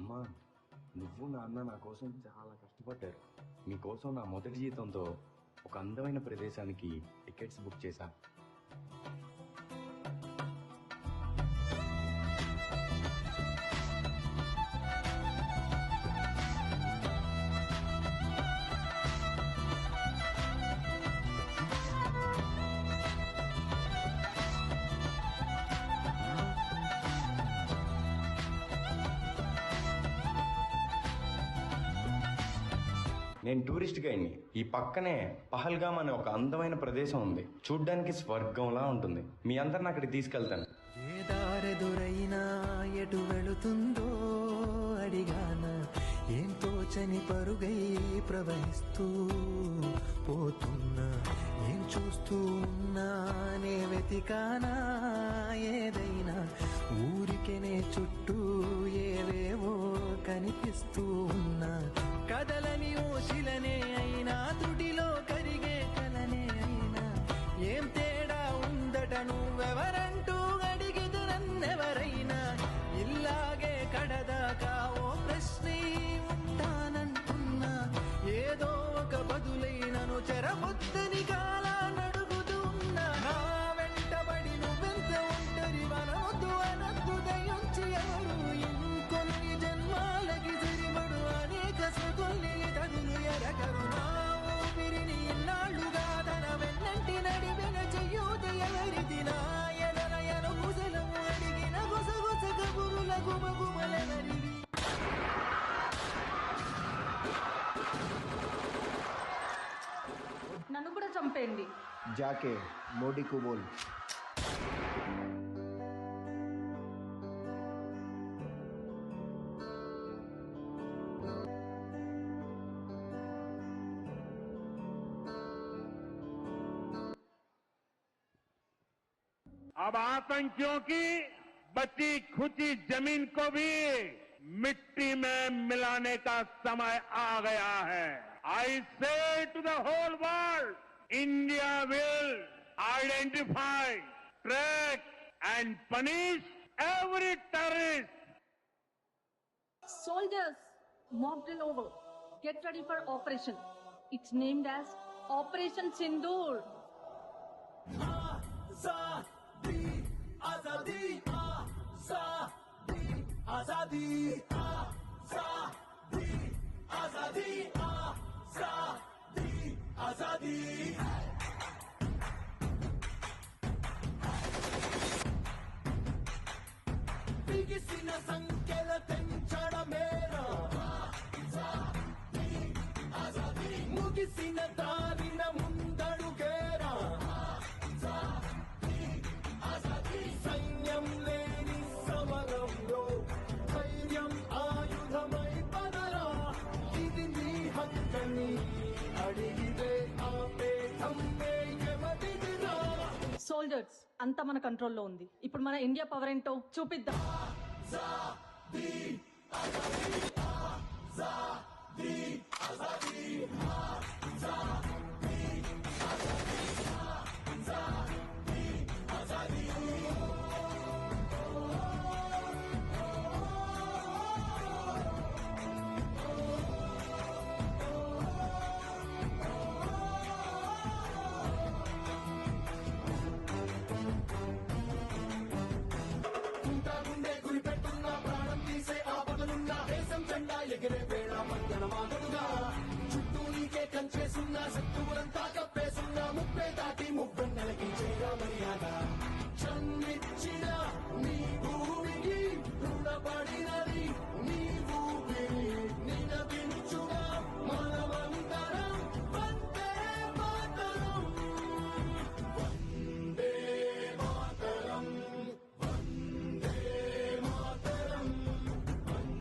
అమ్మా, నువ్వు నాన్న నా కోసం చాలా కష్టపడ్డారు. మీకోసం నా మొదటి జీతంతో ఒక అందమైన ప్రదేశానికి టికెట్స్ బుక్ చేశా. నేను టూరిస్ట్ గైడ్ని. ఈ పక్కనే పహల్గామ్ అనే ఒక అందమైన ప్రదేశం ఉంది. చూడ్డానికి స్వర్గంలా ఉంటుంది. మీ అందరిని అక్కడికి తీసుకెళ్తాను. ఏ దారెదురైనా ఎటు వెళుతుందో అడిగాన, ఏం తోచని పరుగై ప్రవహిస్తూ పోతున్నా, ఏం చూస్తూ ఉన్నానే వెతికానా ఏదైనా, ఊరికెనే చుట్టూ ఏవేవో కనిపిస్తూ ఉన్నా, కదలని ఓశిలనే అయినా త్రుటిలో కరిగే కలనే అయినా, ఏం తేడా ఉందట నువ్వెవరంటూ అడిగిదు నన్నెవరైనా, ఇల్లాగే కడదాకా ఓ ప్రశ్నే ఉంటానంటున్నా, ఏదో ఒక బదులైనను చెరబొద్దని కాలా నడుగుతూ ఉన్నా, నా వెంటబడి నువ్వెంత ఒంటరి వనవద్దు అనద్దు దయించి ఎవరు, ఇంకొన్ని జన్మాలకి సరిపడు అనేక సుగొల్లి తగులు ఎరగరు, నా ఊపిరిని ఇన్నాళ్ళుగా తన వెన్నంటి నడిపిన చెయ్యూత ఎవరిది, నా ఎదనయన గుసలము అడిగిన గుసగుస కబురుల గుమగుమలెవరివి. నన్ను కూడా చంపేయండి. जाके मोदी को बोल. अब आतंकियों की बची खुची जमीन को भी मिट्टी में मिलाने का समय आ गया है. I say to the whole world, India will identify, track and punish every terrorist. Soldiers, mob drill over. Get ready for operation. It's named as Operation Sindoor. आजादी आजादी आजादी आजादी आजादी आजादी आजादी బిగిసిన సంఖ్యల తెంచడమేరా ముగిసిన దారిన ముందడుగేరా, సైన్యం లేని సమరంలో ధైర్యం ఆయుధమై పదరా, ఇది నీ హక్కని అడిగితే ఆపే ధమ్మే ఎవరిదిరా. సోల్జర్స్ అంతా మన కంట్రోల్లో ఉంది. ఇప్పుడు మన ఇండియా పవర్ ఏంటో చూపిద్దాం. ఎగిరే వేళ మధ్యనమాగదుగా, చుట్టూ నీకే కంచేసున్నా, శత్రువులంతా కప్పేసున్నా, ముప్పే దాటి ముప్పెన్నెలకి చేరా మర్యాద. జన్మిచ్చిన నీ భూమికి రుణపడినది నీ ఊపిరి, నినదించుగా మనమందరం వందే మాతరం, వందే మాతరం, వందే మాతరం,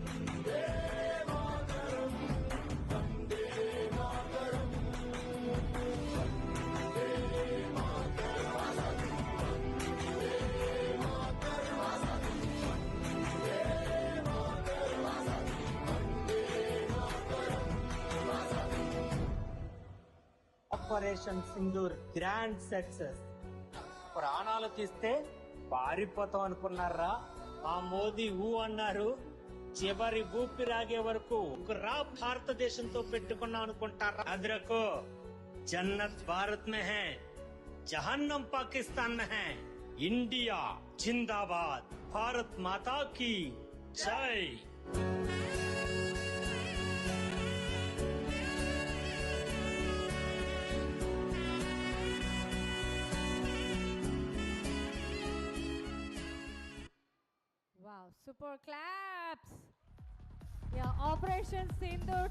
వందే మాతరం, వందే మాతరం, వందే ఆపరేషన్ సింధూర్ గ్రాండ్ సక్సెస్. ప్రాణాలు తీస్తే పారిపోతాం అనుకున్నారా? ఆ మోదీ ఊ అన్నారు, చివరి ఊపిరాగే వరకు ఒక రా భారతదేశంతో పెట్టుకున్నాం అనుకుంటారా? అద్రకో జన్నత్ భారత్ మే హై, జహన్నం పాకిస్తాన్ మే హై. ఇండియా జిందాబాద్, భారత్ మాతా కీ జై. Wow, super claps. Yeah, Operation Sindoor